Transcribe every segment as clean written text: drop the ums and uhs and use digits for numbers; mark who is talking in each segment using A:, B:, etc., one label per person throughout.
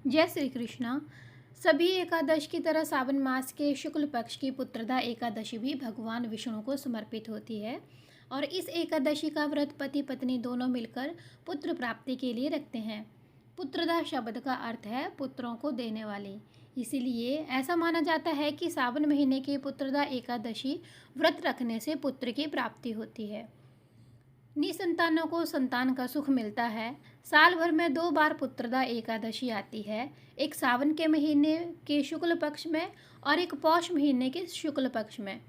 A: जय श्री कृष्णा। सभी एकादश की तरह सावन मास के शुक्ल पक्ष की पुत्रदा एकादशी भी भगवान विष्णु को समर्पित होती है और इस एकादशी का व्रत पति पत्नी दोनों मिलकर पुत्र प्राप्ति के लिए रखते हैं। पुत्रदा शब्द का अर्थ है पुत्रों को देने वाली। इसीलिए ऐसा माना जाता है कि सावन महीने की पुत्रदा एकादशी व्रत रखने से पुत्र की प्राप्ति होती है। निसंतानों को संतान का सुख मिलता है। साल भर में 2 बार पुत्रदा एकादशी आती है, एक सावन के महीने के शुक्ल पक्ष में और एक पौष महीने के शुक्ल पक्ष में।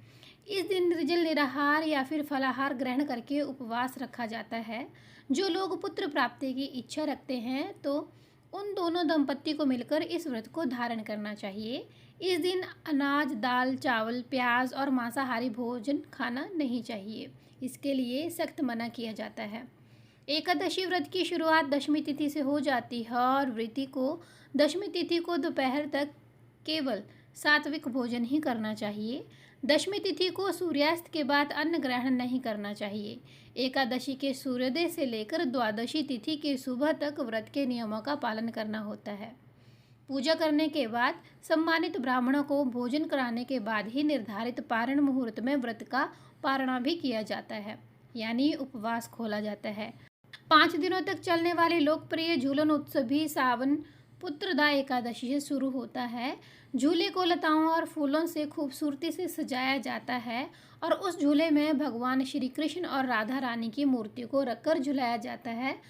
A: इस दिन निर्जल निराहार या फिर फलाहार ग्रहण करके उपवास रखा जाता है। जो लोग पुत्र प्राप्ति की इच्छा रखते हैं तो उन दोनों दंपत्ति को मिलकर इस व्रत को धारण करना चाहिए। इस दिन अनाज, दाल, चावल, प्याज और मांसाहारी भोजन खाना नहीं चाहिए। इसके लिए सख्त मना किया जाता है। एकादशी व्रत की शुरुआत दशमी तिथि से हो जाती है और व्रती को दशमी तिथि को दोपहर तक केवल सात्विक भोजन ही करना चाहिए। दशमी तिथि को सूर्यास्त के बाद अन्न ग्रहण नहीं करना चाहिए। एकादशी के सूर्योदय से लेकर द्वादशी तिथि के सुबह तक व्रत के नियमों का पालन करना होता है। पूजा करने के बाद सम्मानित ब्राह्मणों को भोजन कराने के बाद ही निर्धारित पारण मुहूर्त में व्रत का पारणा भी किया जाता है, यानी उपवास खोला जाता है। 5 दिनों तक चलने वाली लोकप्रिय झूलन उत्सव भी सावन पुत्रदा एकादशी से शुरू होता है। झूले को लताओं और फूलों से खूबसूरती से सजाया जाता है और उस झूले में भगवान श्री कृष्ण और राधा रानी की मूर्ति को रखकर झुलाया जाता है।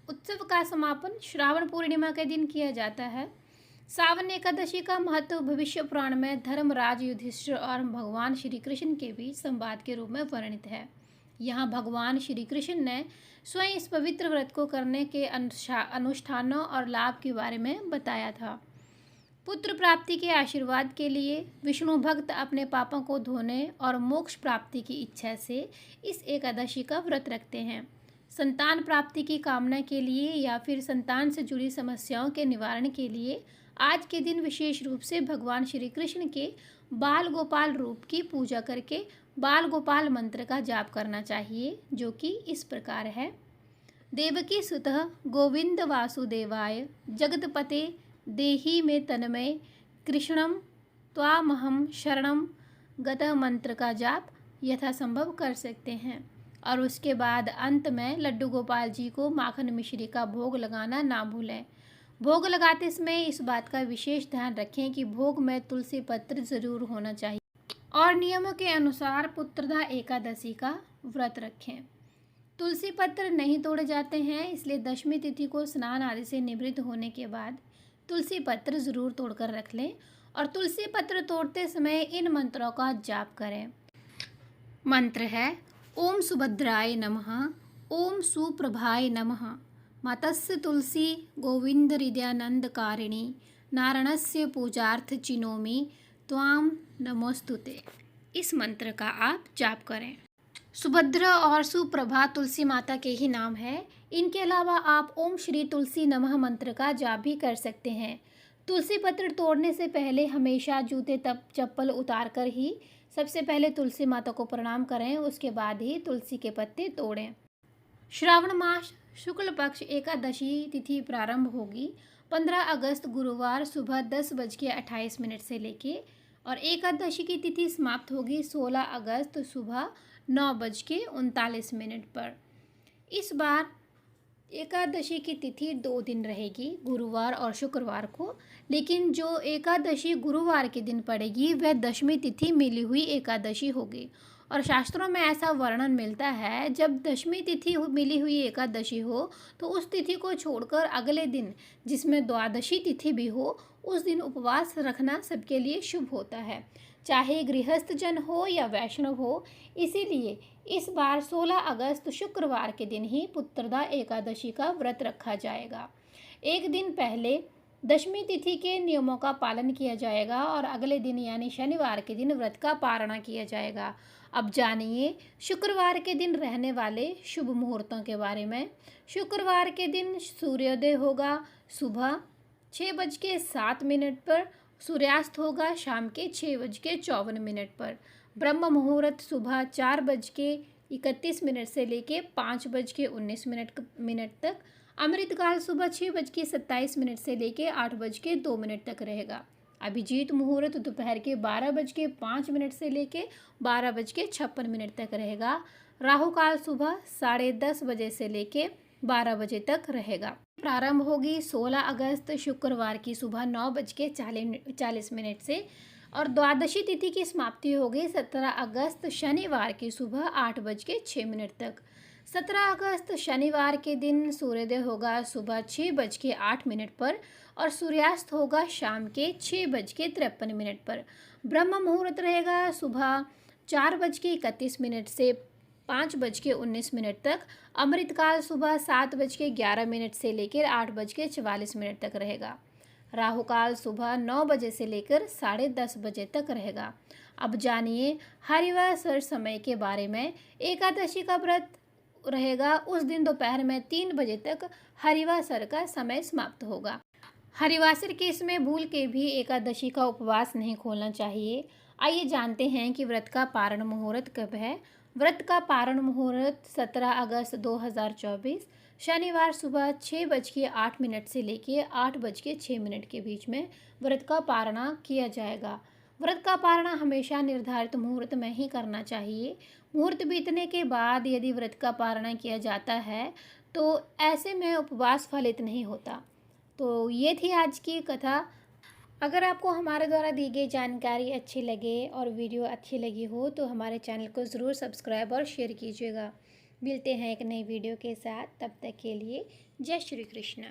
A: उत्सव का समापन श्रावण पूर्णिमा के दिन किया जाता है। सावन एकादशी का महत्व भविष्य पुराण में धर्मराज युधिष्ठिर और भगवान श्री कृष्ण के बीच संवाद के रूप में वर्णित है। यहाँ भगवान श्री कृष्ण ने स्वयं इस पवित्र व्रत को करने के अनुष्ठानों और लाभ के बारे में बताया था। पुत्र प्राप्ति के आशीर्वाद के लिए विष्णु भक्त अपने पापों को धोने और मोक्ष प्राप्ति की इच्छा से इस एकादशी का व्रत रखते हैं। संतान प्राप्ति की कामना के लिए या फिर संतान से जुड़ी समस्याओं के निवारण के लिए आज के दिन विशेष रूप से भगवान श्री कृष्ण के बाल गोपाल रूप की पूजा करके बाल गोपाल मंत्र का जाप करना चाहिए, जो कि इस प्रकार है। देवकी सुतः गोविंद वासुदेवाय जगतपते देहि में तन्मय कृष्णम त्वामहम शरणम गतः मंत्र का जाप यथासंभव कर सकते हैं और उसके बाद अंत में लड्डू गोपाल जी को माखन मिश्री का भोग लगाना ना भूलें। भोग लगाते समय इस बात का विशेष ध्यान रखें कि भोग में तुलसी पत्र जरूर होना चाहिए और नियमों के अनुसार पुत्रदा एकादशी का व्रत रखें। तुलसी पत्र नहीं तोड़े जाते हैं, इसलिए दशमी तिथि को स्नान आदि से निवृत्त होने के बाद तुलसी पत्र जरूर तोड़कर रख लें और तुलसी पत्र तोड़ते समय इन मंत्रों का जाप करें। मंत्र है ओम सुभद्राय नमः, ओम सुप्रभाय नमः, मातस्य तुलसी गोविंद हृदयानंद कारिणी नारायणस्य पूजार्थ चिनोमि त्वाम नमोस्तुते। इस मंत्र का आप जाप करें। सुभद्रा और सुप्रभा तुलसी माता के ही नाम है। इनके अलावा आप ओम श्री तुलसी नमः मंत्र का जाप भी कर सकते हैं। तुलसी पत्र तोड़ने से पहले हमेशा जूते तब चप्पल उतार कर ही सबसे पहले तुलसी माता को प्रणाम करें, उसके बाद ही तुलसी के पत्ते तोड़ें। श्रावण मास शुक्ल पक्ष एकादशी तिथि प्रारंभ होगी 15 अगस्त गुरुवार सुबह 10:28 से लेके और एकादशी की तिथि समाप्त होगी 16 अगस्त सुबह 9:39 पर। इस बार एकादशी की तिथि 2 दिन रहेगी, गुरुवार और शुक्रवार को, लेकिन जो एकादशी गुरुवार के दिन पड़ेगी वह दशमी तिथि मिली हुई एकादशी होगी और शास्त्रों में ऐसा वर्णन मिलता है जब दशमी तिथि मिली हुई एकादशी हो तो उस तिथि को छोड़कर अगले दिन जिसमें द्वादशी तिथि भी हो उस दिन उपवास रखना सबके लिए शुभ होता है, चाहे गृहस्थ जन हो या वैष्णव हो। इसीलिए इस बार 16 अगस्त शुक्रवार के दिन ही पुत्रदा एकादशी का व्रत रखा जाएगा। एक दिन पहले दशमी तिथि के नियमों का पालन किया जाएगा और अगले दिन यानी शनिवार के दिन व्रत का पारणा किया जाएगा। अब जानिए शुक्रवार के दिन रहने वाले शुभ मुहूर्तों के बारे में। शुक्रवार के दिन सूर्योदय होगा सुबह 6:07 पर, सूर्यास्त होगा शाम के 6:54 पर। ब्रह्म मुहूर्त सुबह 4:31 से लेके 5:19 तक अमृतकाल सुबह 6:27 से लेकर 8:02 तक रहेगा। अभिजीत मुहूर्त दोपहर के 12:05 से लेकर 12:56 तक रहेगा। राहु काल सुबह 10:30 बजे से लेकर 12 बजे तक रहेगा। प्रारंभ होगी 16 अगस्त शुक्रवार की सुबह 9:40 से और द्वादशी तिथि की समाप्ति होगी 17 अगस्त शनिवार की सुबह 8:06 तक। 17 अगस्त शनिवार के दिन सूर्योदय होगा सुबह 6:08 पर और सूर्यास्त होगा शाम के 6:53 पर। ब्रह्म मुहूर्त रहेगा सुबह 4:31 से 5:19 तक। अमृतकाल सुबह 7:11 से लेकर 8:44 तक रहेगा। राहु काल सुबह 9 बजे से लेकर 10:30 बजे तक रहेगा। अब जानिए हरिवासर समय के बारे में। एकादशी का व्रत रहेगा उस दिन दोपहर में 3 बजे तक हरिवासर का समय समाप्त होगा। हरिवासर केस में भूल के भी एकादशी का उपवास नहीं खोलना चाहिए। आइए जानते हैं कि व्रत का पारण मुहूर्त कब है। व्रत का पारण मुहूर्त 17 अगस्त 2024 शनिवार सुबह 6:08 से लेकर 8:06 के बीच में व्रत का पारणा किया जाएगा। व्रत का पारणा हमेशा निर्धारित मुहूर्त में ही करना चाहिए। मुहूर्त बीतने के बाद यदि व्रत का पारणा किया जाता है तो ऐसे में उपवास फलित नहीं होता। तो ये थी आज की कथा। अगर आपको हमारे द्वारा दी गई जानकारी अच्छी लगे और वीडियो अच्छी लगी हो तो हमारे चैनल को ज़रूर सब्सक्राइब और शेयर कीजिएगा। मिलते हैं एक नई वीडियो के साथ, तब तक के लिए जय श्री कृष्ण।